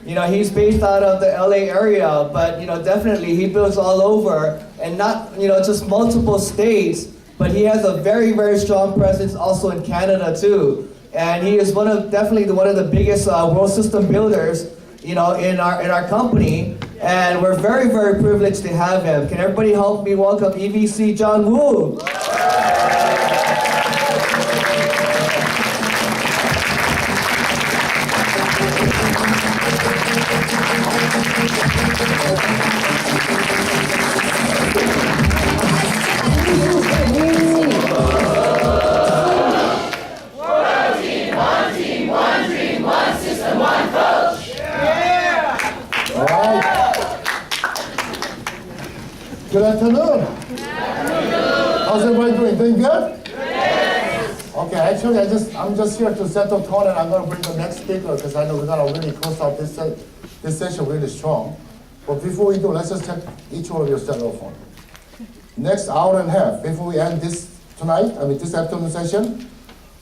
He's based out of the LA area, but definitely he builds all over, and not just multiple states, but he has a very, very strong presence also in Canada too. And he is definitely one of the biggest world system builders, in our company. And we're very, very privileged to have him. Can everybody help me welcome EVC John Woo? Good afternoon. How's everybody doing? Doing good? Yes. Okay, actually, I'm just here to set the tone, and I'm going to bring the next speaker because I know we're going to really close out this session really strong. But before we do, let's just check each one of your cell phone. Next hour and a half, before we end this this afternoon session,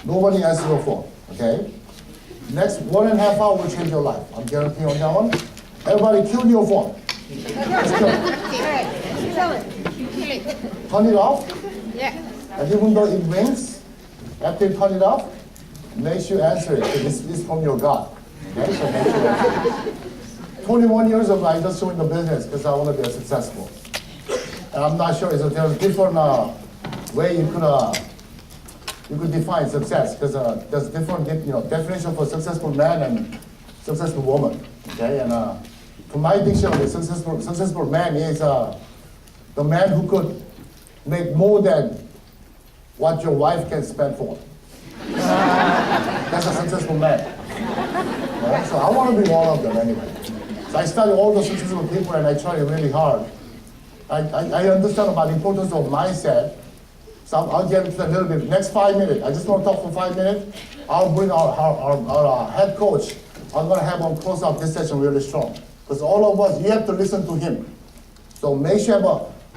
nobody answers your phone, okay? Next 1.5 hours will change your life. I'm guaranteeing on that one. Everybody kill your phone. Let's kill it. Turn it off. Yeah. And even though it rings, after you turn it off, make sure you answer it. This is from your God. Okay? So make sure you answer it. 21 years ago, I just joined the business because I want to be successful. And I'm not sure, there's a different way you could define success, because there's different definition for successful man and successful woman. Okay, and to my dictionary, successful man is the man who could make more than what your wife can spend for. That's a successful man. Okay? So I want to be one of them anyway. So I study all the successful people and I try really hard. I understand about the importance of mindset. So I'll get into that a little bit. Next 5 minutes, I just want to talk for 5 minutes. I'll bring our head coach. I'm going to have him close out this session really strong. Because all of us, you have to listen to him. So make sure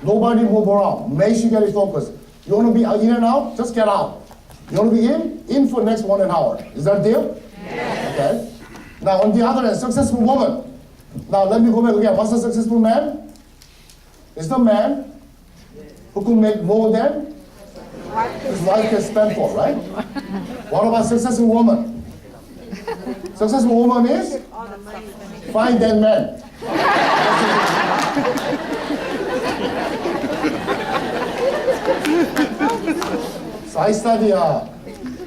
nobody move around. Make sure you get it focused. You want to be in and out? Just get out. You want to be in for next 1 hour. Is that a deal? Yes. Okay. Now on the other hand, successful woman. Now let me go back again. What's a successful man? It's the man who can make more than his wife can spend for, right? What about successful woman? Successful woman is find that man. So I study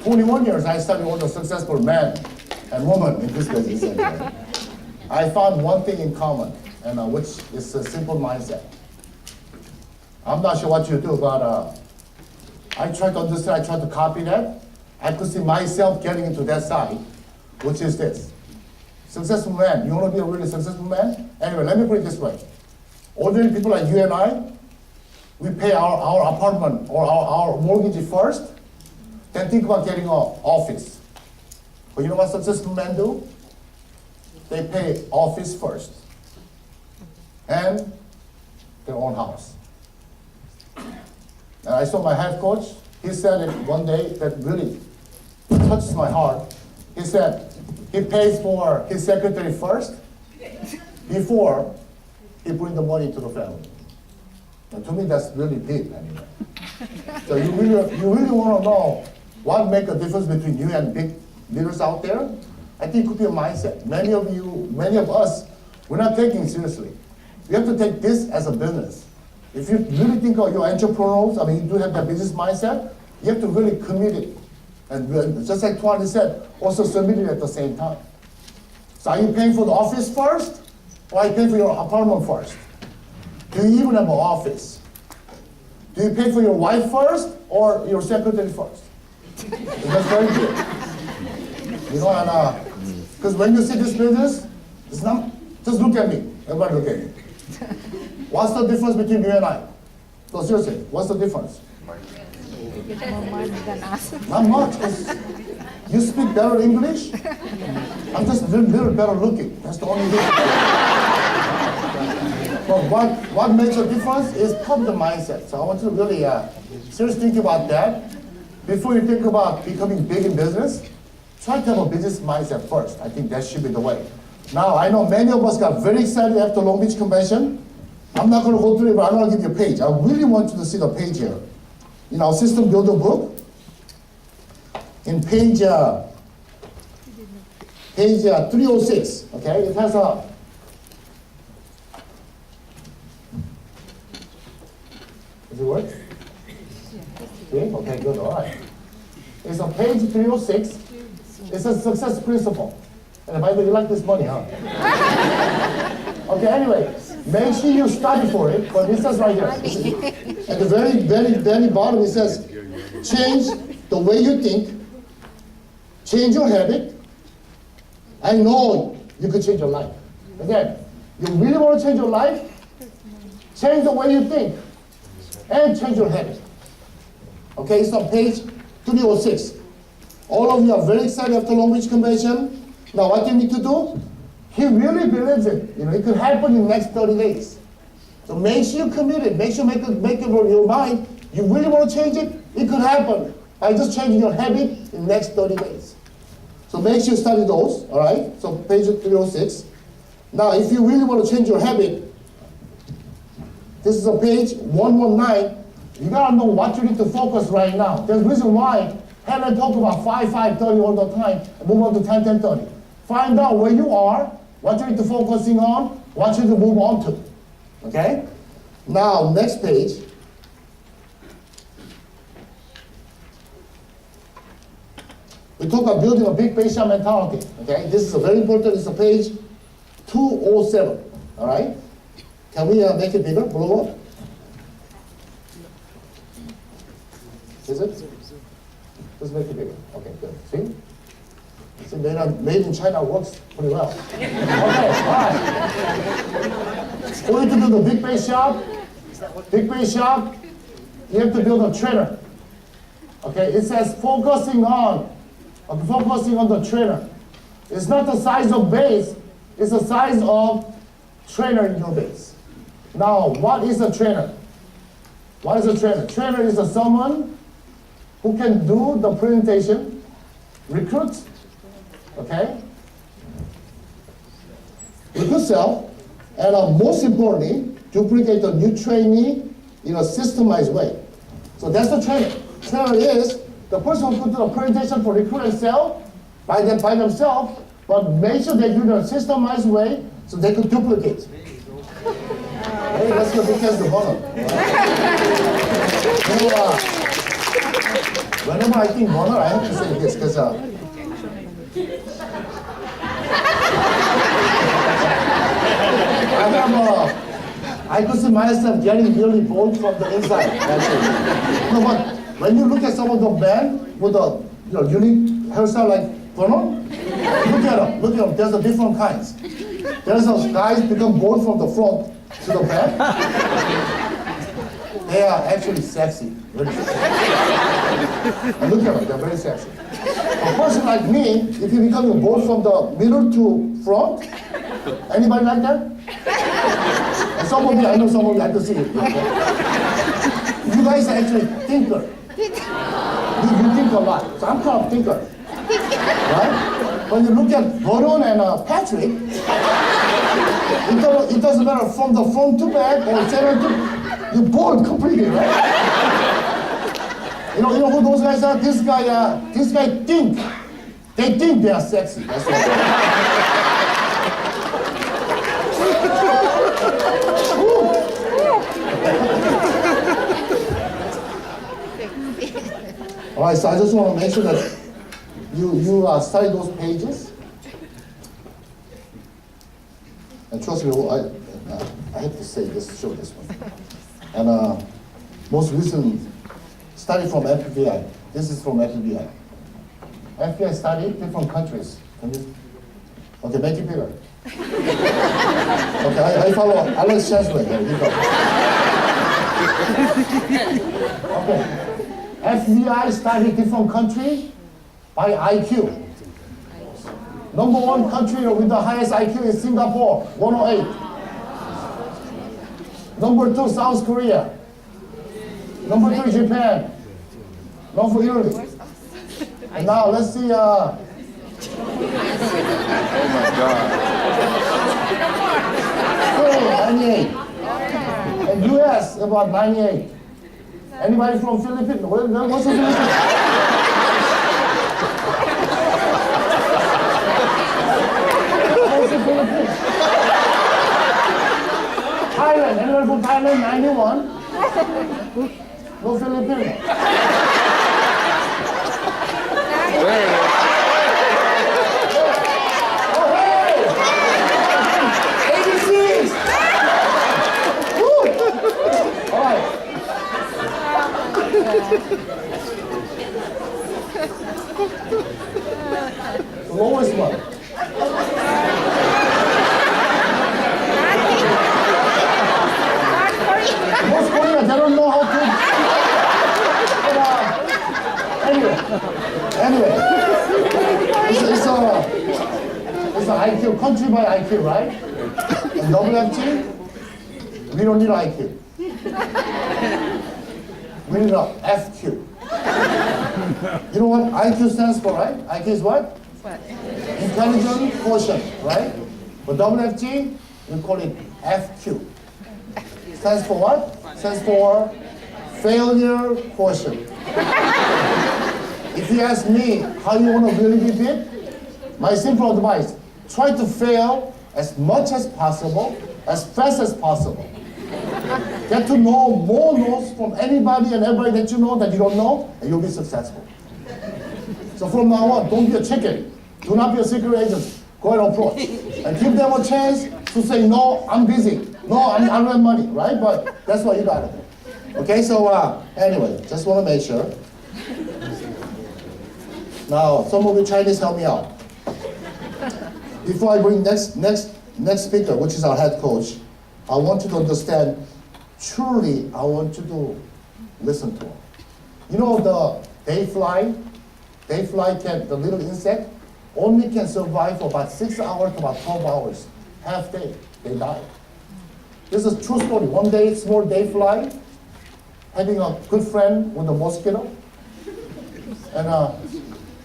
21 years. I study all the successful men and women in this business. I found one thing in common, and which is a simple mindset. I'm not sure what you do, but I try to understand, I try to copy that. I could see myself getting into that side, which is this. Successful man, you want to be a really successful man? Anyway, let me put it this way. Ordinary people like you and I, we pay our apartment or our mortgage first, then think about getting an office. But you know what successful men do? They pay office first and their own house. And I saw my head coach. He said it one day that really touched my heart. He said he pays for his secretary first before he brings the money to the family. And to me, that's really deep anyway. So you really want to know what makes a difference between you and big leaders out there? I think it could be a mindset. Many of us, we're not taking it seriously. We have to take this as a business. If you really think of your entrepreneurs, I mean, you do have that business mindset, you have to really commit it. And just like Tuan said, also submit it at the same time. So are you paying for the office first, or are you paying for your apartment first? Do you even have an office? Do you pay for your wife first, or your secretary first? That's very good. You know, and because when you see this business, it's not, just look at me. Everybody look at me. What's the difference between you and I? So seriously, what's the difference? You get more money than us. Not much, because you speak better English. I'm just a little better looking. That's the only difference. But what makes a difference is probably the mindset. So I want you to really seriously think about that. Before you think about becoming big in business, try to have a business mindset first. I think that should be the way. Now, I know many of us got very excited after Long Beach Convention. I'm not going to go through it, but I'm going to give you a page. I really want you to see the page here. In our system builder book, in page 306, okay, it has a Does it work? See? Okay, good, all right. It's on page 306. It says success principle. And by the way, you like this money, huh? Okay, anyway, make sure you study for it, but it says right here. At the very bottom, it says, change the way you think, change your habit. I know you could change your life. Again, you really want to change your life? Change the way you think and change your habit. Okay, it's on page 306. All of you are very excited after Long Beach Convention. Now, what you need to do? He really believes it. You know, it could happen in the next 30 days. So make sure you commit it. Make sure make it in your mind. You really want to change it? It could happen by just changing your habit in the next 30 days. So make sure you study those, all right? So page 306. Now, if you really want to change your habit, this is a page 119. You got to know what you need to focus right now. There's a reason why Helen talked about 5-5-30 all the time and move on to 10-10-30. Find out where you are, what you need to focusing on, what you need to move on to. Okay? Now, next page. We talk about building a big picture mentality. Okay? This is a very important. It's a page 207. All right? Can we make it bigger? Blow up? Is it? Let's make it bigger. Okay, good. See? See, made in China works pretty well. Okay, all right. For you to do the big base shop, you have to build a trainer. Okay, it says focusing on the trainer. It's not the size of base, it's the size of trainer in your base. Now, what is a trainer? What is a trainer? Trainer is someone who can do the presentation, recruit, okay? Recruit sell, and most importantly, duplicate the new trainee in a systemized way. So that's the trainer. Trainer is the person who could do the presentation for recruit and sell by themselves, but make sure they do it in a systemized way so they could duplicate. Hey, let's go because the bottom. Whenever I think honor, I have to say this because I could see myself getting really bold from the inside. That's it. You know what? When you look at some of the men with a unique hairstyle like Bono, look at them. There's a different kinds. There's those guys become bold from the front to the back. They are actually sexy. Really sexy. And look at them, they're very sexy. A person like me, if you become bold from the middle to front, anybody like that? And some of you, I know some of you, I can see it. You guys are actually thinker. You think a lot. So I'm kind of thinker. Right? When you look at Gordon and Patrick, it doesn't matter from the front to back or center to, you're bored completely, right? You know who those guys are? This guy think. They think they are sexy. That's right. All right, so I just want to make sure that you study those pages. And trust me, I have to say this, show this one. And most recent study from FBI. This is from FBI. FBI study different countries. Okay, make it bigger. Okay, I follow Alex Chancellor here. You go. Okay. FBI study different country by IQ. Number one country with the highest IQ is Singapore, 108. Number two, South Korea. Number three, Japan. Number four, Italy. And now let's see 98. And US, about 98. Anybody from Philippines? What's the Philippines? What's the Philippines? Thailand. Anyone from Thailand? 91. No Philippines. Oh, hey! 86! Woo! All right. The lowest one. Most Koreans, they don't know how to. But, anyway, it's an IQ, country by IQ, right? And WFG, we don't need IQ. We need an FQ. You know what IQ stands for, right? IQ is what? Intelligent quotient, right? But WFG, we call it FQ. Stands for what? Stands for failure quotient. If you ask me how you want to really be big, my simple advice, try to fail as much as possible, as fast as possible. Get to know more no's from anybody and everybody that you know that you don't know, and you'll be successful. So from now on, don't be a chicken. Do not be a secret agent. Go and approach. And give them a chance to say, no, I'm busy. No, I don't have money, right? But that's what you gotta do. Okay, so anyway, just wanna make sure. Now, some of you Chinese help me out. Before I bring next speaker, which is our head coach, I want you to understand, truly, I want you to listen to him. You know the dayfly can, the little insect, only can survive for about 6 hours to about 12 hours. Half day, they die. This is a true story. One day, small dayfly, having a good friend with a mosquito, and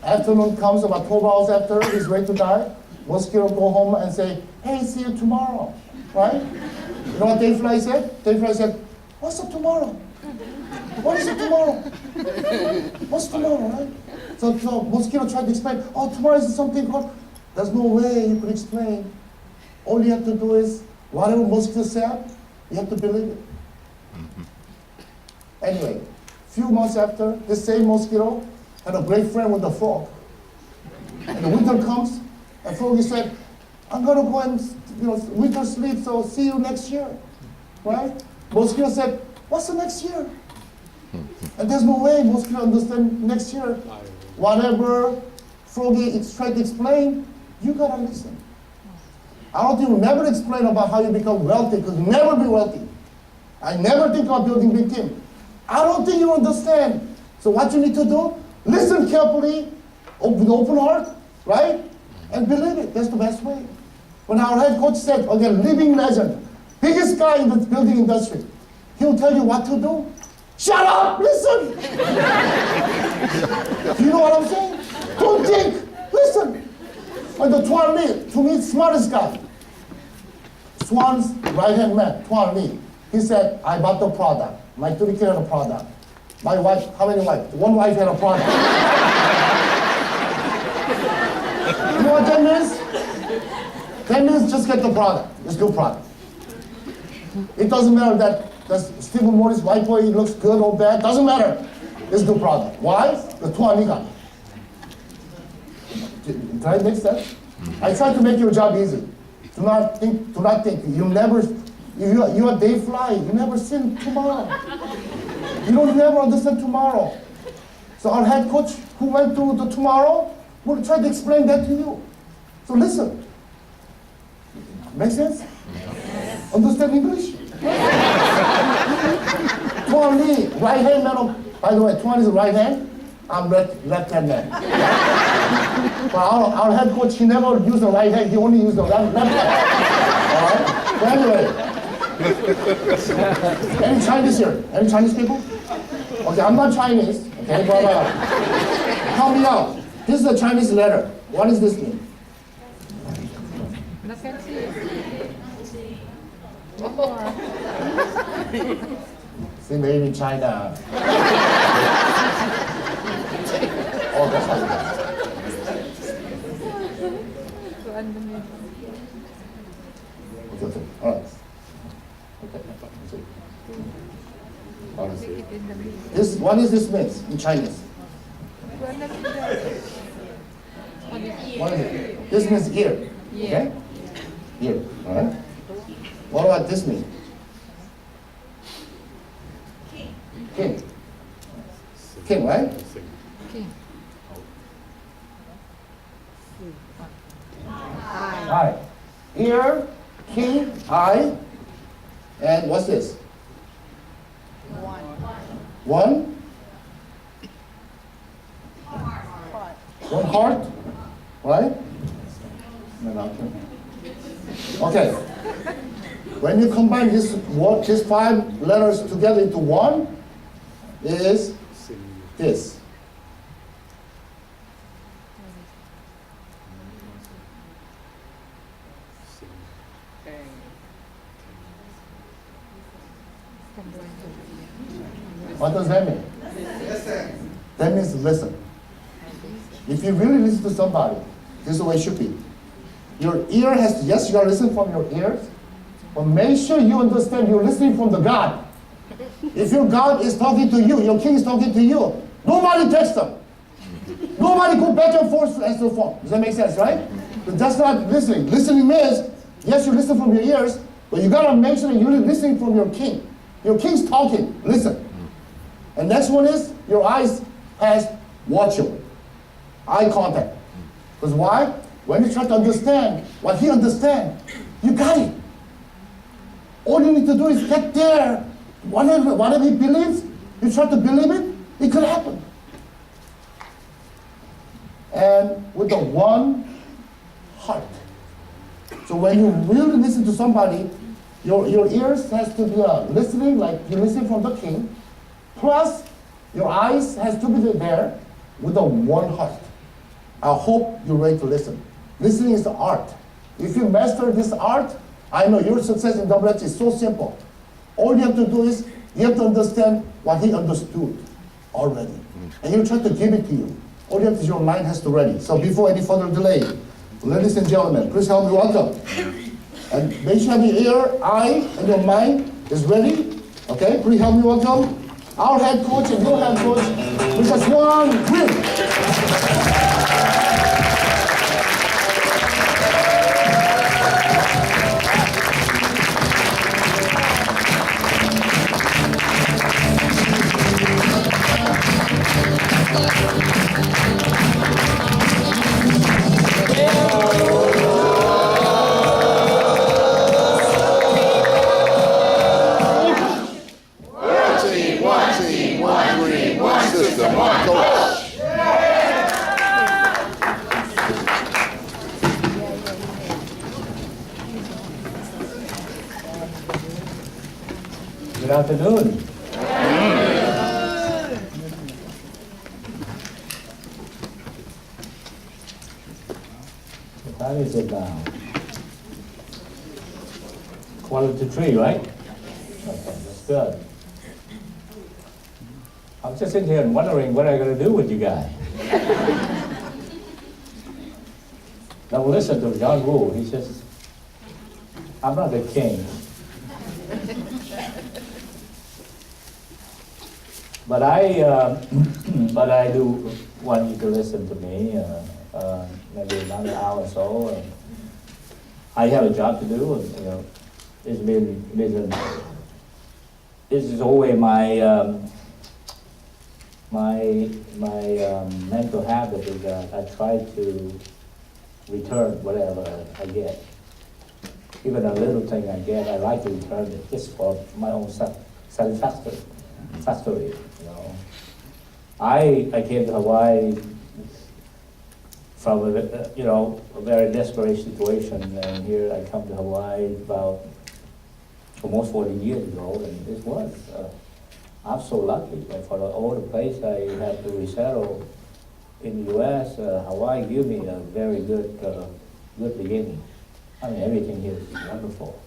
afternoon comes about 12 hours after, he's ready to die. Mosquito go home and say, hey, see you tomorrow, right? You know what dayfly said? Dayfly said, what's up tomorrow? What is it tomorrow? What's tomorrow, right? So mosquito tried to explain, oh, tomorrow is something called, there's no way you could explain. All you have to do is, whatever mosquito said, you have to believe it. Anyway, few months after, this same mosquito had a great friend with a frog. And the winter comes, and frog said, I'm gonna go and winter sleep, so see you next year, right? Mosquito said, what's the next year? And there's no way mosquito understand next year. Whatever froggy is trying to explain, you gotta listen. I don't think you'll never explain about how you become wealthy, because you'll never be wealthy. I never think about building big team. I don't think you understand. So what you need to do, listen carefully, with open heart, right? And believe it, that's the best way. When our head coach said, again, living legend, biggest guy in the building industry, he'll tell you what to do. Shut up, listen. Do you know what I'm saying? Don't think, listen. And the Tuan Lee, to me, smartest guy. Swan's right-hand man, Tuan Lee. He said, I bought the product. My 3 kids had a product. My wife, how many wives? One wife had a product. You know what that means? That means just get the product. It's good product. It doesn't matter that Stephen Morris white boy looks good or bad. Doesn't matter. It's good product. Why? The Tuan Lee got it. Did I make sense? I try to make your job easy. Do not think. You never, if you are day fly, you never see tomorrow. You don't never understand tomorrow. So our head coach who went through the tomorrow will try to explain that to you. So listen. Make sense? Understand English? Tuan Lee, right hand man. By the way, Tuan is right hand. I'm left hand man. But our head coach, he never used the right hand. He only used the left hand. All right. So anyway, any Chinese here? Any Chinese people? Okay, I'm not Chinese. Okay, but help me out. This is a Chinese letter. What does this mean? Look at you. See, made in China. Oh, that's how it is. Okay. All right. Okay. This, what is this mean in Chinese? What is it? This means ear. Okay? Ear. All right. What about this mean? King. King, right? Eye. Ear, king, eye, and what's this? One? One heart, right? Okay. When you combine these 5 letters together into one, is this. What does that mean? Listen. That means listen. If you really listen to somebody, this is the way it should be. Your ear has, yes, you are listening from your ears, but make sure you understand you're listening from the God. If your God is talking to you, your king is talking to you, nobody text them. Nobody go back and forth to answer the phone. Does that make sense, right? But that's not listening. Listening means, yes, you listen from your ears, but you gotta make sure you're listening from your king. Your king's talking, listen. And next one is, your eyes has watching. Eye contact. Because why? When you try to understand what he understands, you got it. All you need to do is get there. Whatever he believes, you try to believe it, it could happen. And with the one heart. So when you really listen to somebody, your ears has to be listening, like you listen from the king, plus your eyes has to be there with the one heart. I hope you're ready to listen. Listening is the art. If you master this art, I know your success in WH is so simple. All you have to do is, you have to understand what he understood already. And he'll try to give it to you. All you have to do is your mind has to ready. So before any further delay, ladies and gentlemen, please help me welcome. And make sure your ear, eye, and your mind is ready. Okay, please help me welcome our head coach and your head coach, Mr. Swan Green. Good afternoon. What time is it now? 2:45, right? Okay, that's good. I'm just sitting here and wondering what I'm going to do with you guys. Now listen to John Woo. He says, I'm not the king. But I do want you to listen to me, maybe another hour or so. And I have a job to do, and this is always my mental habit is that I try to return whatever I get. Even a little thing I get, I like to return it just for my own satisfaction. I came to Hawaii from a very desperate situation, and here I come to Hawaii about almost 40 years ago, and this was I'm so lucky for all the place I had to resettle. in the U.S., Hawaii gave me a very good beginning. I mean, everything here is wonderful.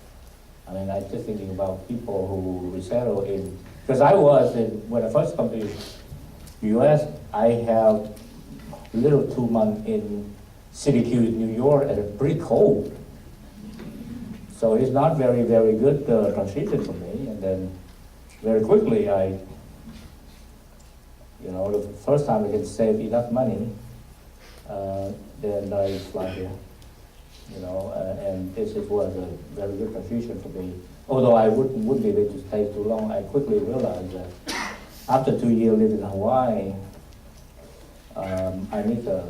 I mean, I'm just thinking about people who resettle in, because when I first come to the U.S., I have little 2 months in Syracuse, New York, and it's pretty cold. So it's not very, very good transition for me. And then very quickly, the first time I can save enough money, then I fly here. And this was a very good transition for me. Although I wouldn't be able to stay too long, I quickly realized that after 2 years living in Hawaii, I need to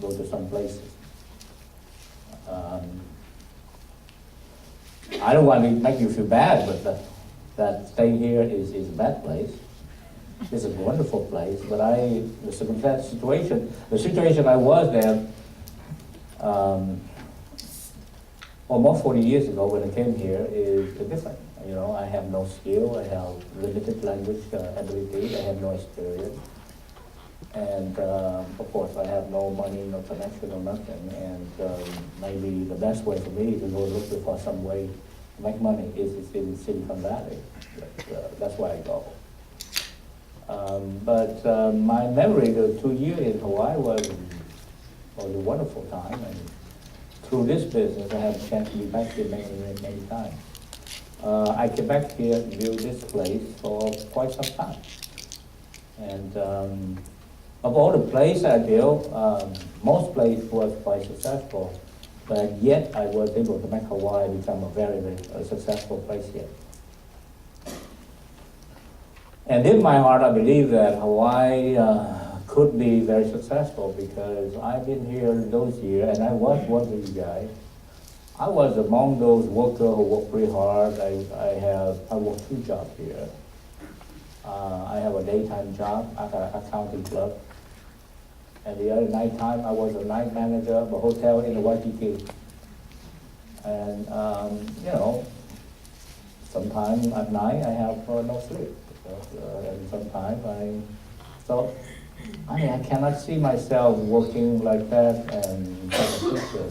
go to some places. I don't want to make you feel bad, but that staying here is a bad place. It's a wonderful place, but the situation I was there, almost 40 years ago when I came here is different. I have no skill, I have limited language ability, I have no experience. And of course, I have no money, no connection, no nothing. And maybe the best way for me to go look for some way to make money is in Silicon Valley. That's where I go. But my memory, the 2 years in Hawaii was a wonderful time. And through this business, I had a chance to be back here many times. I came back here to build this place for quite some time. And of all the places I built, most places was quite successful, but yet I was able to make Hawaii become a very, very successful place here. And in my heart, I believe that Hawaii could be very successful because I've been here those years, and I was one of these guys. I was among those workers who work pretty hard. I work 2 jobs here. I have a daytime job at an accounting club. And the other nighttime, I was a night manager of a hotel in the Waikiki. And, sometimes at night I have no sleep. And sometimes I cannot see myself working like that and in the future.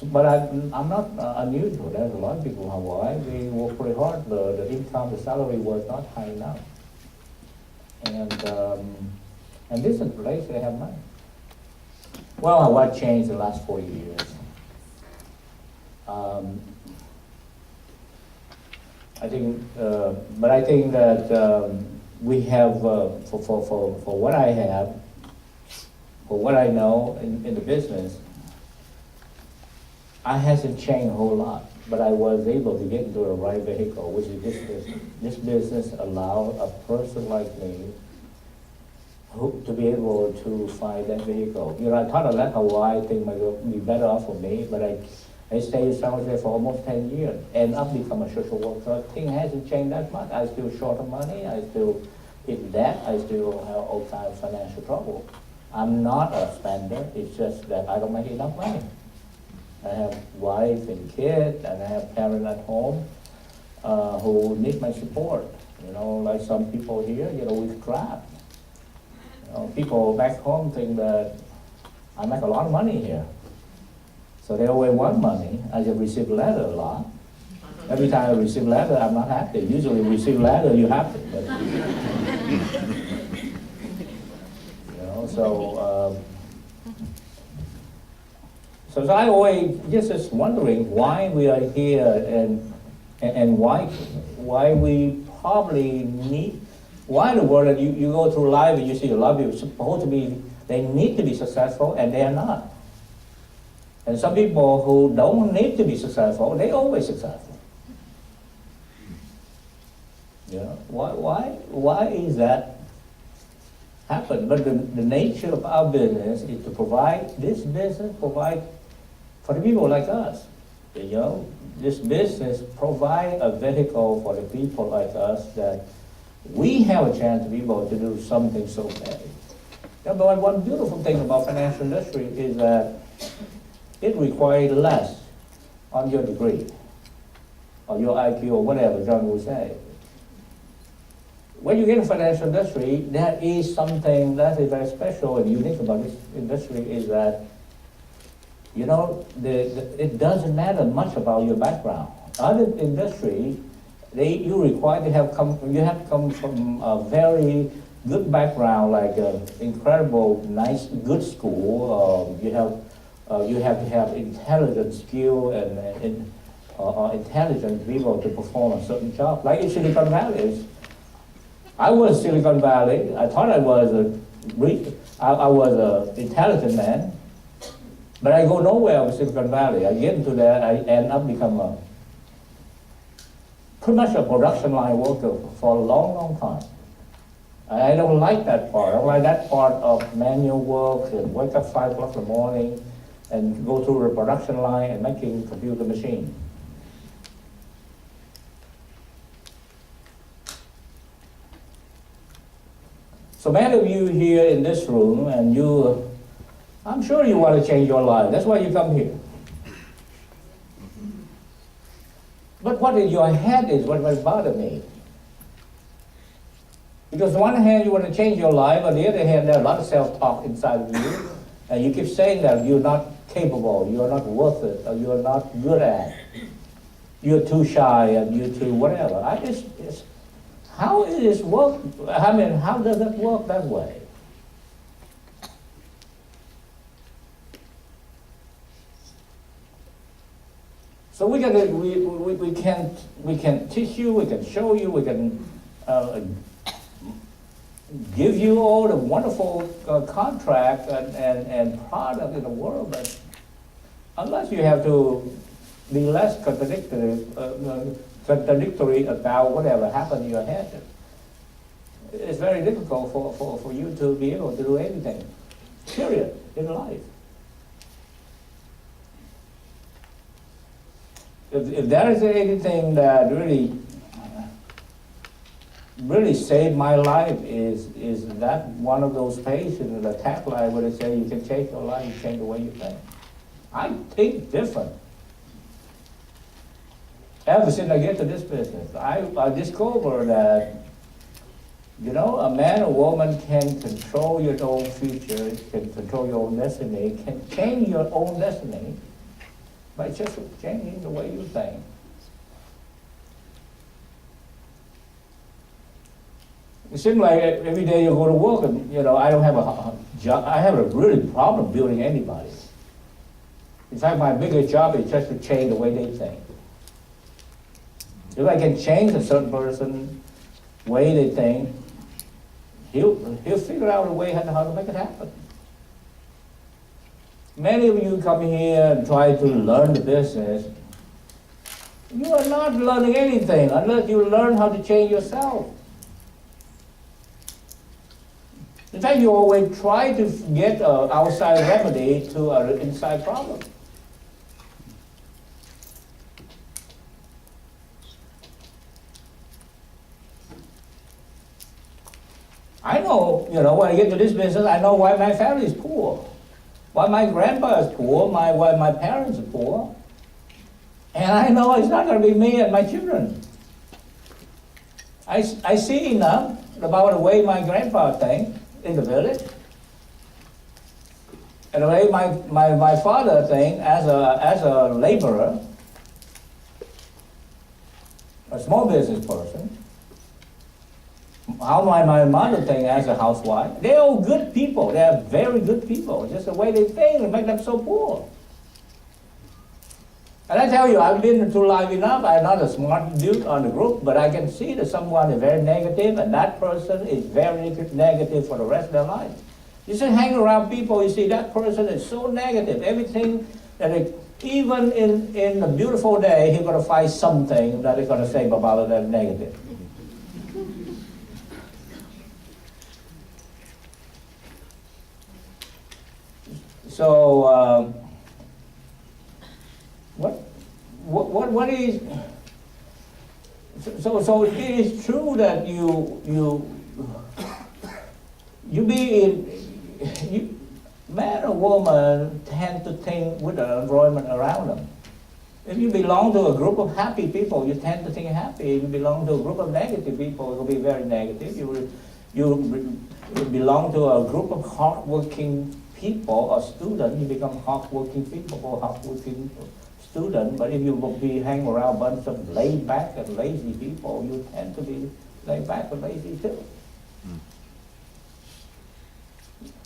But I'm not unusual. There's a lot of people in Hawaii, they work pretty hard. The income, the salary was not high enough. And this is a place they have money. Well, Hawaii changed the last 40 years. I think that we have, for what I have, for what I know in the business, I hasn't changed a whole lot, but I was able to get into the right vehicle, which is this business. This business allowed a person like me to be able to find that vehicle. I thought I left Hawaii, think might be better off for me, but I stayed in San Jose for almost 10 years and I've become a social worker. Things hasn't changed that much. I still short of money, I still in debt, I still have all kinds of financial trouble. I'm not a spender, it's just that I don't make enough money. I have wife and kids, and I have parents at home who need my support. Like some people here, we're trapped. People back home think that I make a lot of money here. So they always want money. I just receive letter a lot. Every time I receive letter, I'm not happy. Usually receive letter, you're happy. But, So I always just wondering why we are here and why we probably need, why the world, you go through life and you see a lot of people supposed to be, they need to be successful and they are not. And some people who don't need to be successful, they always successful. Why is that happen? But the nature of our business is to provide, this business provide for the people like us. This business provide a vehicle for the people like us that we have a chance to be able to do something so big. But one beautiful thing about financial industry is that it requires less on your degree, or your IQ, or whatever John will say. when you get in the financial industry, there is something that is very special and unique about this industry is that, you know, it doesn't matter much about your background. Other industry, you require to have you have to come from a very good background, like incredible, nice, good school. You have to have intelligent skill and intelligent people to perform a certain job. Like in Silicon Valley, I was Silicon Valley. I thought I was an intelligent man, but I go nowhere with Silicon Valley. I get into that, I end up become pretty much a production line worker for a long, long time. I don't like that part. I don't like that part of manual work and wake up 5 o'clock in the morning and go through the production line and making computer machine. So many of you here in this room, and I'm sure you want to change your life. That's why you come here. But what in your head is what will bother me. Because on one hand, you want to change your life, on the other hand, there are a lot of self-talk inside of you, and you keep saying that you're not capable, you're not worth it, or you're not good at, you're too shy, and you're too whatever. How it is work? I mean, how does it work that way? So we can teach you, we can show you, we can give you all the wonderful contract and product in the world, but unless you have to be less contradictory about whatever happened in your head, it's very difficult for you to be able to do anything, period, in life. If there is anything that really saved my life is that one of those pages in the tagline where they say you can change your life, you change the way you think. I think different. Ever since I get to this business, I discovered that, you know, a man or woman can control your own future, can control your own destiny, can change your own destiny by just changing the way you think. It seems like every day you go to work and, you know, I don't have a job. I have a really problem building anybody. In fact, my biggest job is just to change the way they think. If I can change a certain person's way they think, he'll figure out a way how to make it happen. Many of you come here and try to learn the business. You are not learning anything unless you learn how to change yourself. In fact, you always try to get an outside remedy to an inside problem. I know, you know, when I get to this business, I know why my family is poor. Why my grandpa is poor, why my parents are poor. And I know it's not going to be me and my children. I see enough about the way my grandpa thinks in the village, and the way my father thinks as a laborer, a small business person, how my mother thinks as a housewife. They're all good people. They're very good people. Just the way they think make them so poor. And I tell you, I've been through life enough. I'm not a smart dude on the group, but I can see that someone is very negative, and that person is very negative for the rest of their life. You just hang around people, you see that person is so negative. Everything that even in a beautiful day, he's going to find something that he's going to say about that negative. So, what is, so it is true that man or woman tend to think with the environment around them. If you belong to a group of happy people, you tend to think happy. If you belong to a group of negative people, you'll be very negative. You belong to a group of hardworking people or students, you become hardworking people or hardworking student. But if you hang around a bunch of laid back and lazy people, you tend to be laid back and lazy too.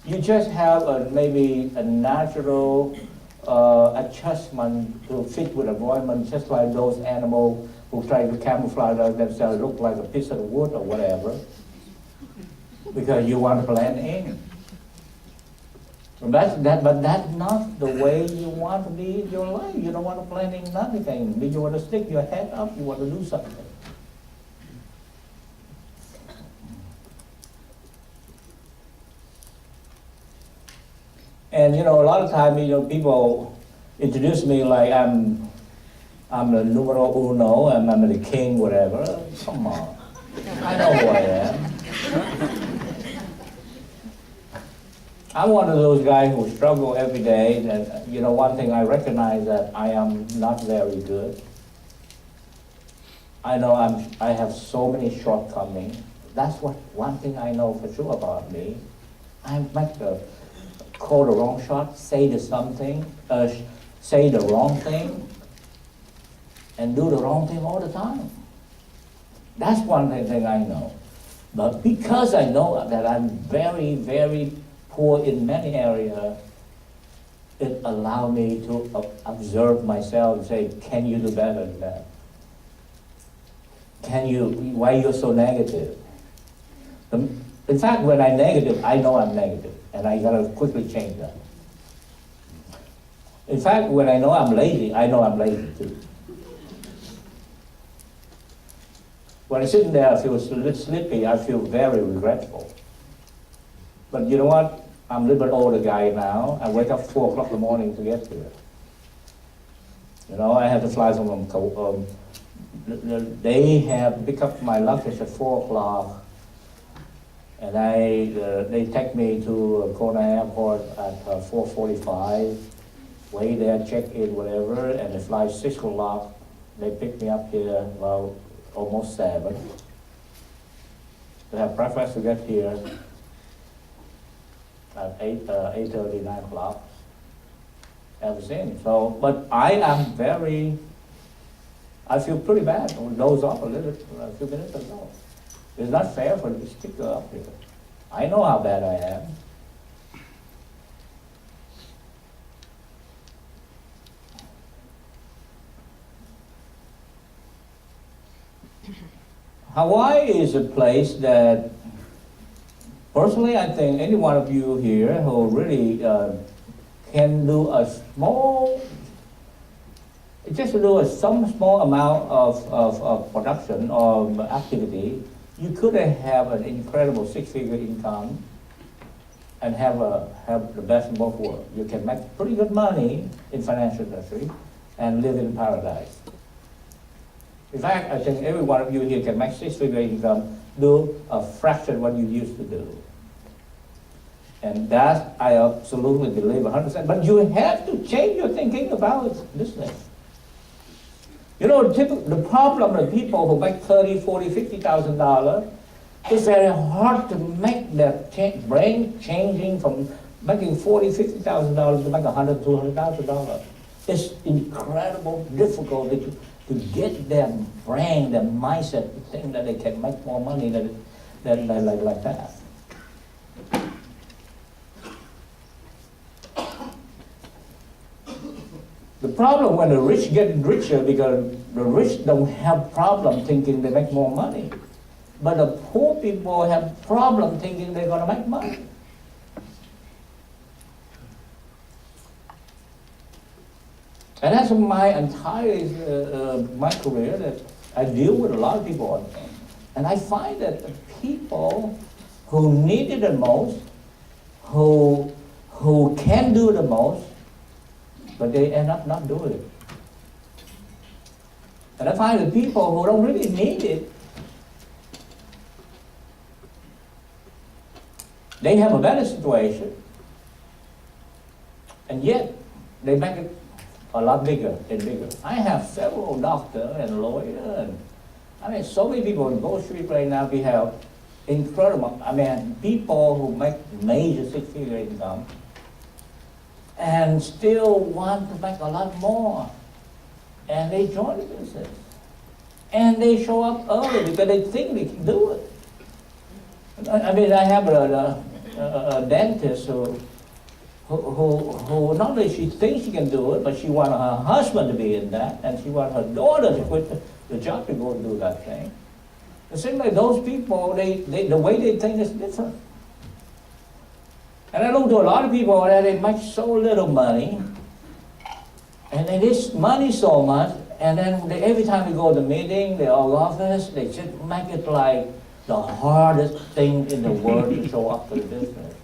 You just have maybe a natural adjustment to fit with environment, just like those animals who try to camouflage themselves, look like a piece of wood or whatever, because you want to blend in. But that's not the way you want to be in your life. You don't want to blend in anything. You want to stick your head up, you want to do something. And a lot of times, people introduce me like I'm the numero uno, and I'm the king, whatever. Come on, I know who I am. I'm one of those guys who struggle every day. And one thing I recognize that I am not very good. I know I have so many shortcomings. That's one thing I know for sure about me. I might call the wrong shot, say the wrong thing, and do the wrong thing all the time. That's one thing I know. But because I know that I'm very, very poor in many areas, it allowed me to observe myself and say, can you do better than that? Why you're so negative? In fact, when I'm negative, I know I'm negative, and I gotta quickly change that. In fact, when I know I'm lazy, I know I'm lazy too. When I'm sitting there, I feel a little sleepy, I feel very regretful. But you know what? I'm a little bit older guy now. I wake up 4 o'clock in the morning to get here. I have to fly from they have pick up my luggage at 4 o'clock, and they take me to Kona Airport at 4:45. Wait there, check in, whatever, and they fly 6 o'clock. They pick me up here about almost 7. They have breakfast to get here at 8:30, 9 o'clock. Everything. So, but I feel pretty bad. I doze off a little a few minutes ago. It's not fair for the sticker up here. I know how bad I am. Hawaii is a place that, personally, I think any one of you here who really can do some small amount of production or activity, you could have an incredible 6-figure income and have the best of both worlds. You can make pretty good money in financial industry and live in paradise. In fact, I think every one of you here can make 6-figure income, do a fraction what you used to do. And that I absolutely believe 100%. But you have to change your thinking about business. The problem with people who make $30,000, $40,000, $50,000, it's very hard to make that brain changing from making $40,000, $50,000 to make $100,000, $200,000. It's incredibly difficult to get their brain, their mindset, to think that they can make more money than like that. The problem when the rich get richer, because the rich don't have problem thinking they make more money. But the poor people have problem thinking they're going to make money. And that's my entire my career that I deal with a lot of people on things. And I find that the people who need it the most, who can do the most, but they end up not doing it. And I find the people who don't really need it, they have a better situation, and yet they make it a lot bigger and bigger. I have several doctors and lawyers, and I mean, so many people in Wall Street right now. We have incredible, I mean, people who make major six-figure income and still want to make a lot more. And they join the business. And they show up early because they think they can do it. I mean, I have a dentist who not only she thinks she can do it, but she wants her husband to be in that, and she wants her daughter to quit the job to go and do that thing. It seems like those people, the way they think is different. And I look to a lot of people that they make so little money, and they need money so much, and then every time they go to the meeting, the office, they just make it like the hardest thing in the world to show up to the business.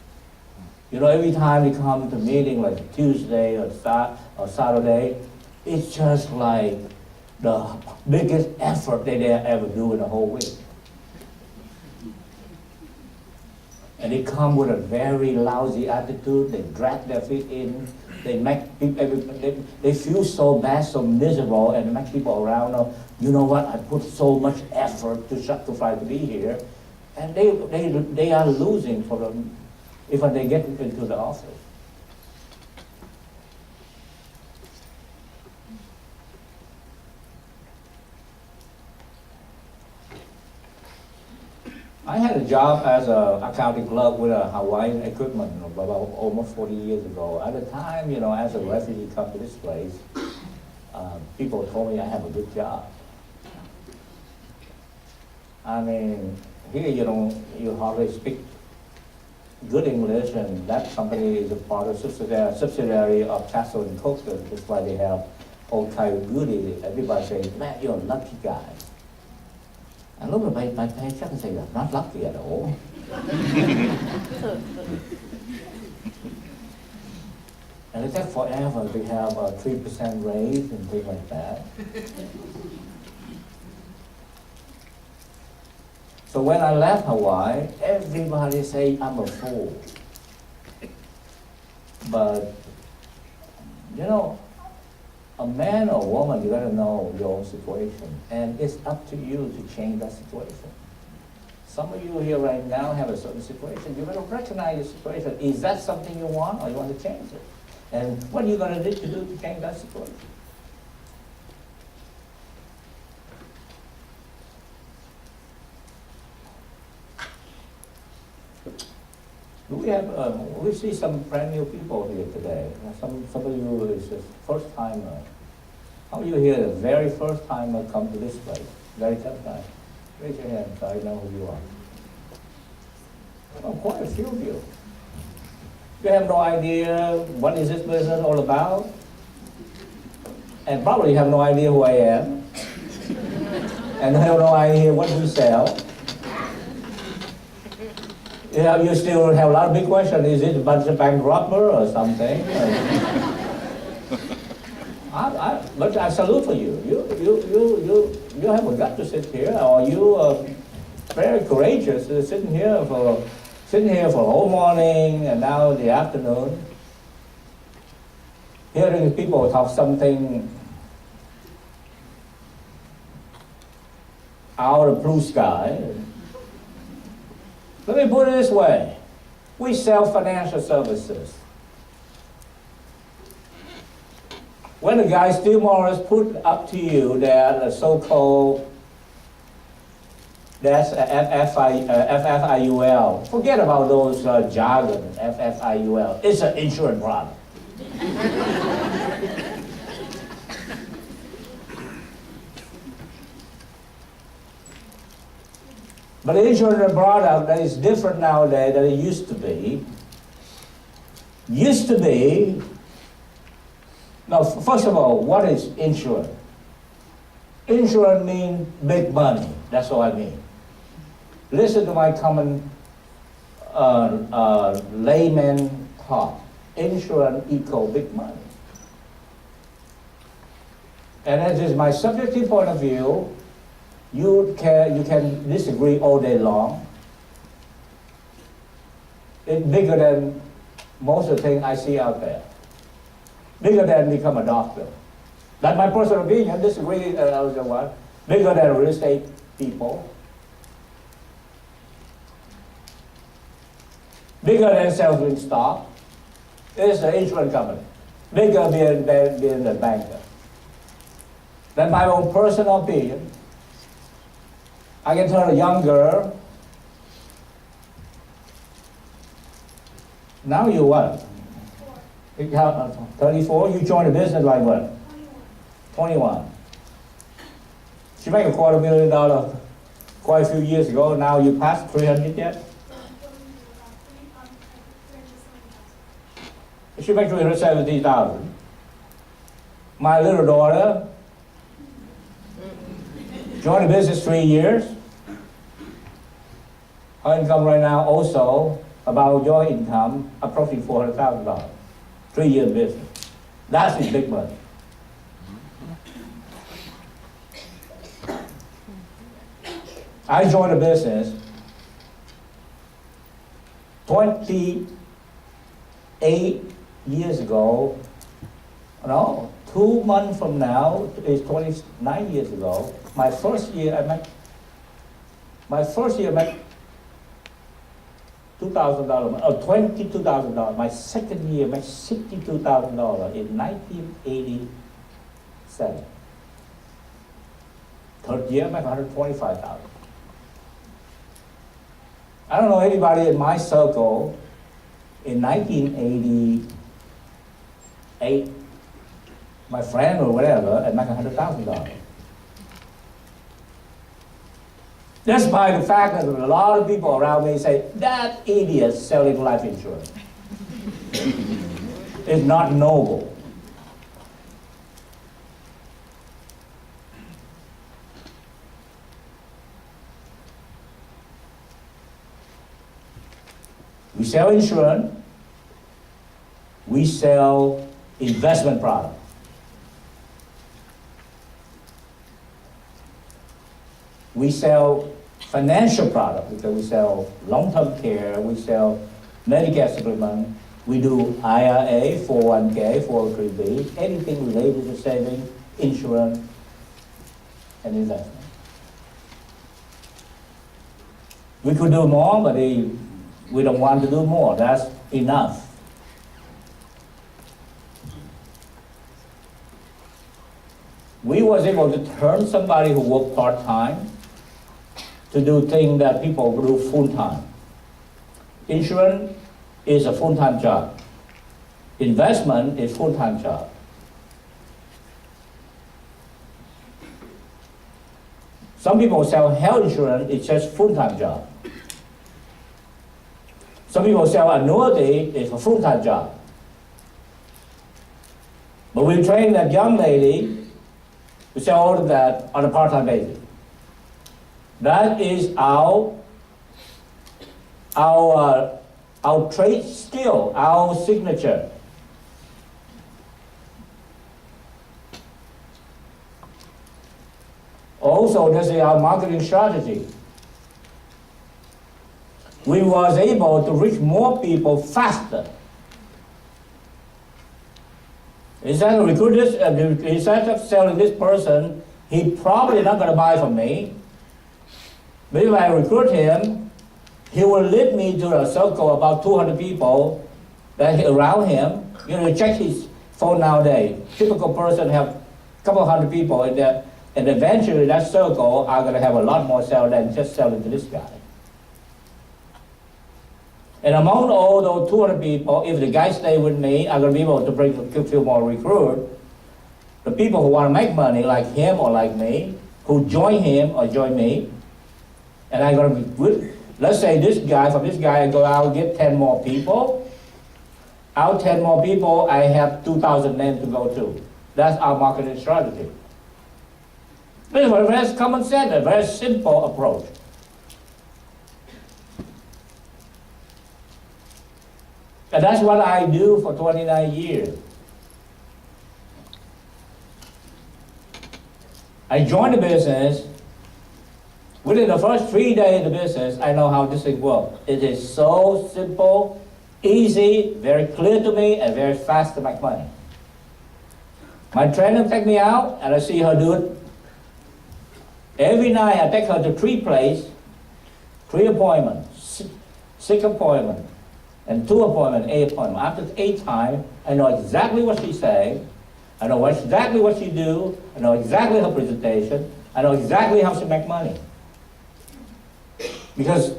You know, every time they come to meeting, like Tuesday or Saturday, it's just like the biggest effort they ever do in the whole week. And they come with a very lousy attitude. They drag their feet in. They make people, they feel so bad, so miserable, and make people around them. You know what? I put so much effort to sacrifice to be here, and they are losing for them if they get into the office. I had a job as an accounting clerk with a Hawaiian equipment about almost 40 years ago. At the time, you know, as a refugee come to this place, people told me I have a good job. I mean, here you hardly speak good English, and that company is a part of subsidiary of Castle and Coker. That's why they have all kind of goodies. Everybody says, man, you're a lucky guy. And lúc mà bay chắc say là not lucky at all. And it takes forever to have a 3% raise and things like that. So when I left Hawaii, everybody say I'm a fool. But, you know, a man or woman, you gotta know your own situation. And it's up to you to change that situation. Some of you here right now have a certain situation. You gotta recognize your situation. Is that something you want, or you want to change it? And what are you gonna do to change that situation? We have, we see some brand new people here today. Some of you is the first timer. How are you here, the very first timer come to this place? Very tough time. Raise your hand so I know who you are. Oh, quite a few of you. You have no idea what is this business all about? And probably have no idea who I am. And have no idea what we sell. Yeah, you still have a lot of big questions. Is it a bunch of bank robber or something? But I salute for you. You have a gut to sit here, or you are very courageous sitting here for the whole morning and now the afternoon, hearing people talk something out of blue sky. Let me put it this way. We sell financial services. When the guy Steve Morris put up to you that the so-called, that's FFIUL. Forget about those jargon, FFIUL. It's an insurance product. But the insurance product that is different nowadays than it used to be. Now, first of all, what is insurance? Insurance means big money. That's all I mean. Listen to my common layman talk. Insurance equals big money. And that is my subjective point of view. You can disagree all day long. It's bigger than most of the things I see out there. Bigger than become a doctor. That's my personal opinion. Disagree, what? Bigger than real estate people. Bigger than selling stock. It's an insurance company. Bigger than a banker. That's my own personal opinion. I can tell a young girl, now you what? 34, you joined a business like what? 21. She made $250,000 quite a few years ago. Now you passed 300 yet? She made 370,000. My little daughter joined the business 3 years. Her income right now also about your income, approximately $400,000. 3 years business. That's his big money. I joined a business 28 years ago. No, 2 months from now is 29 years ago. My first year I made $2,000, or $22,000. My second year made $62,000 in 1987. Third year made $125,000. I don't know anybody in my circle in 1988, my friend or whatever, and make $100,000. Just by the fact that a lot of people around me say, that idiot selling life insurance is not noble. We sell insurance, we sell investment products. We sell financial products because we sell long-term care, we sell Medicare supplement, we do IRA, 401k, 403b, anything related to saving, insurance, and investment. We could do more, but we don't want to do more. That's enough. We was able to turn somebody who worked part-time to do things that people do full-time. Insurance is a full-time job. Investment is full-time job. Some people sell health insurance, it's just full-time job. Some people sell annuity, it's a full-time job. But we train that young lady to sell all of that on a part-time basis. That is our trade skill, our signature. Also, this is our marketing strategy. We was able to reach more people faster. Instead of instead of selling this person, he probably not going to buy from me. But if I recruit him, he will lead me to a circle about 200 people that around him. You know, check his phone nowadays. Typical person have a couple hundred people in there, and eventually that circle are going to have a lot more sales than just selling to this guy. And among all those 200 people, if the guy stay with me, I'm going to be able to bring a few more recruits. The people who want to make money, like him or like me, who join him or join me, and I'm going to be good. Let's say this guy, from this guy, I go out and get 10 more people. Out 10 more people, I have 2,000 names to go to. That's our marketing strategy. This is a very common sense, a very simple approach. And that's what I do for 29 years. I joined the business. Within the first 3 days of the business, I know how this thing works. It is so simple, easy, very clear to me, and very fast to make money. My trainer take me out and I see her do it. Every night I take her to 3 places, 3 appointments, 6 appointments, and 2 appointments, 8 appointments. After 8 times, I know exactly what she say. I know exactly what she do. I know exactly her presentation. I know exactly how she make money. Because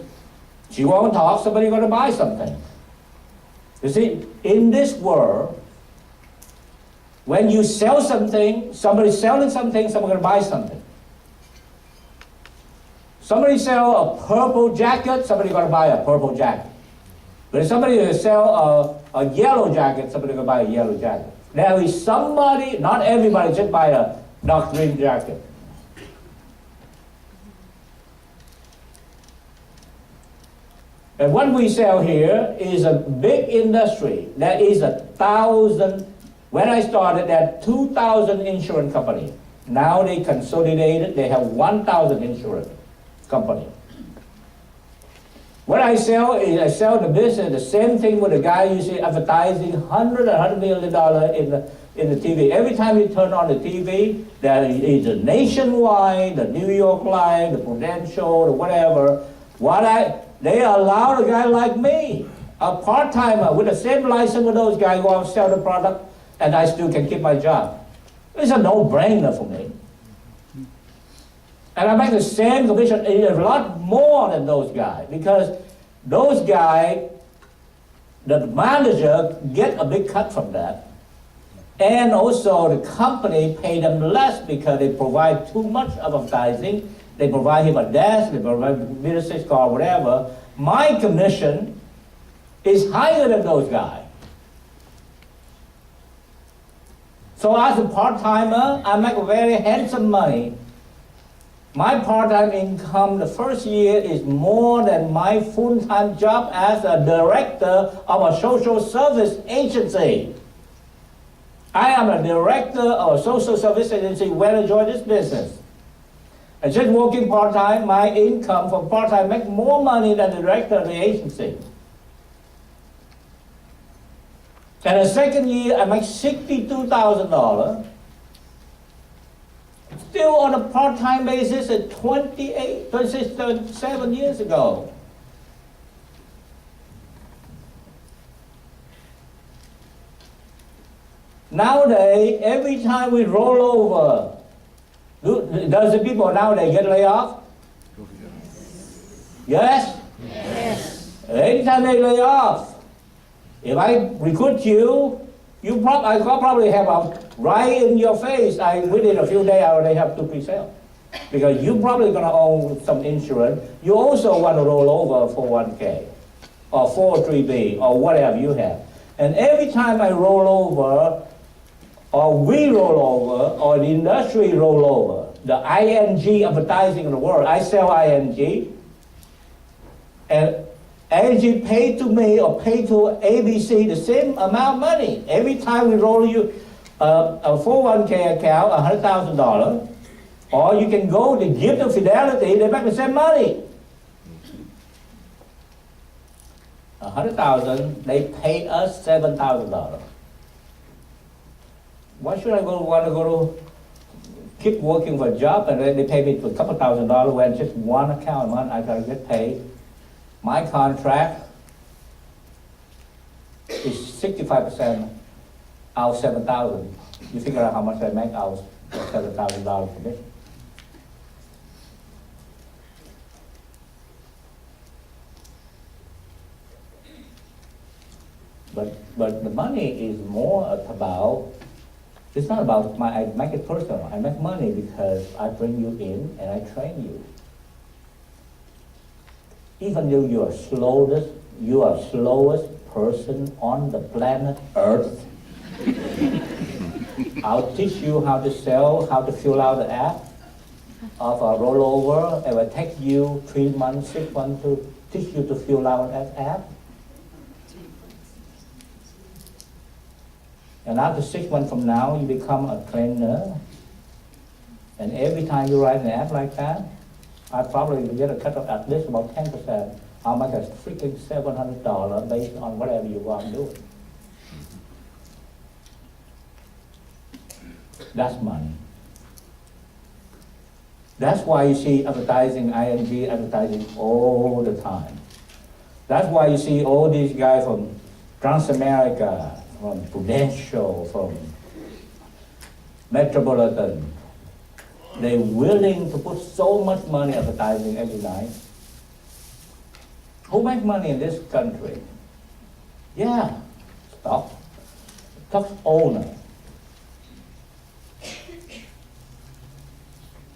she won't talk, somebody going to buy something. You see, in this world, when you sell something, somebody's selling something, someone's going to buy something. Somebody sell a purple jacket, somebody's going to buy a purple jacket. But if somebody sell a yellow jacket, somebody's going to buy a yellow jacket. There is somebody, not everybody just buy a dark green jacket. And what we sell here is a big industry. There is 1,000, when I started, there are 2,000 insurance companies. Now they consolidated, they have 1,000 insurance companies. What I sell is, I sell the business, the same thing with the guy you see advertising $100 million in the TV. Every time you turn on the TV, there is a Nationwide, the New York Life, the Prudential, the whatever. They allow a guy like me, a part-timer with the same license with those guys, go out and sell the product, and I still can keep my job. It's a no-brainer for me. And I make the same commission, a lot more than those guys, because those guys, the manager get a big cut from that. And also the company pay them less because they provide too much advertising. They provide him a desk, they provide a business card, whatever. My commission is higher than those guys. So as a part-timer, I make very handsome money. My part-time income the first year is more than my full-time job as a director of a social service agency. I am a director of a social service agency when I joined this business. And just working part-time, my income for part-time make more money than the director of the agency. And the second year, I make $62,000. Still on a part-time basis at 27 years ago. Nowadays, every time we roll over, does the people nowadays get laid off? Yes? Yes. Anytime they lay off, if I recruit you, I probably have a right in your face. Within a few days, I already have 2 pre-sales. Because you're probably going to own some insurance. You also want to roll over 401k or 403b or whatever you have. And every time I roll over, or we roll over, or the industry roll over, the ING advertising in the world, I sell ING, and ING pay to me or pay to ABC the same amount of money. Every time we roll you a 401k account, $100,000, or you can go to give to Fidelity, they make the same money. $100,000, they pay us $7,000. Why should I want to go to keep working for a job and then they pay me a couple $1,000 when just one account a month I gotta get paid? My contract is 65% out of 7,000. You figure out how much I make out of $7,000 commission. But the money is more about, it's not about I make it personal. I make money because I bring you in and I train you. Even though you are slowest person on the planet Earth, I'll teach you how to sell, how to fill out the app of a rollover. It will take you 3 months, 6 months to teach you to fill out that app. And after 6 months from now, you become a trainer. And every time you write an app like that, I probably get a cut of at least about 10%. How much is freaking $700 based on whatever you want to do. That's money. That's why you see advertising, ING advertising all the time. That's why you see all these guys from Transamerica, from Prudential, from Metropolitan. They're willing to put so much money advertising every night. Who makes money in this country? Yeah, stock owner.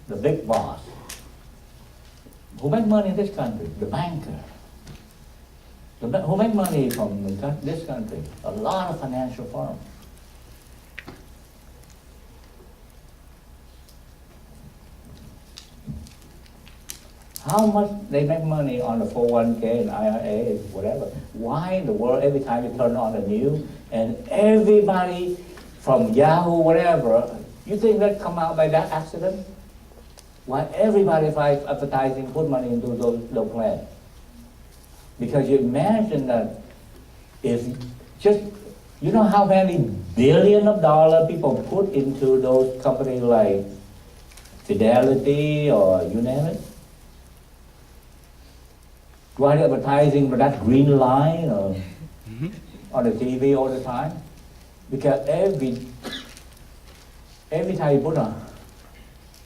The big boss. Who make money in this country? The banker. Who make money from this country? A lot of financial firms. How much they make money on the 401k and IRA, whatever. Why in the world, every time you turn on the news, and everybody from Yahoo, whatever, you think that come out by that accident? Why everybody finds advertising, put money into those plans? Because you imagine that if just, you know how many billion of dollars people put into those companies like Fidelity or you name it? Why are they advertising for that green line or on the TV all the time? Because every time you put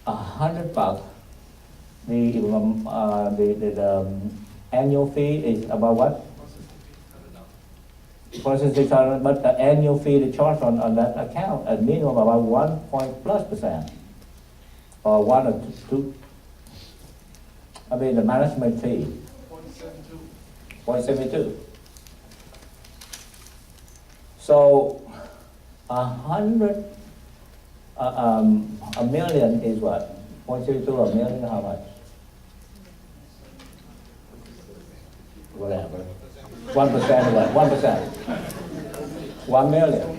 $100, the annual fee is about what? $600, but the annual fee they charge on that account at minimum about 1% or 1 or 2. I mean the management fee. 0.72. So a million is what? 0.72 a million, how much? Whatever. 1% what? 1%. 1 million.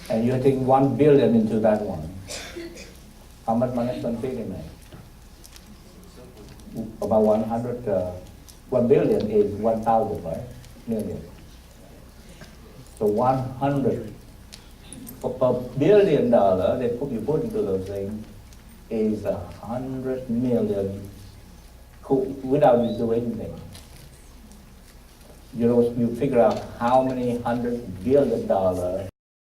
And you think 1 billion into that one. How much management fee they make? About 1 billion is 1,000, right? Million. So 100 per billion dollar you put into those things is 100 million without you do anything. You know, you figure out how many $100 billion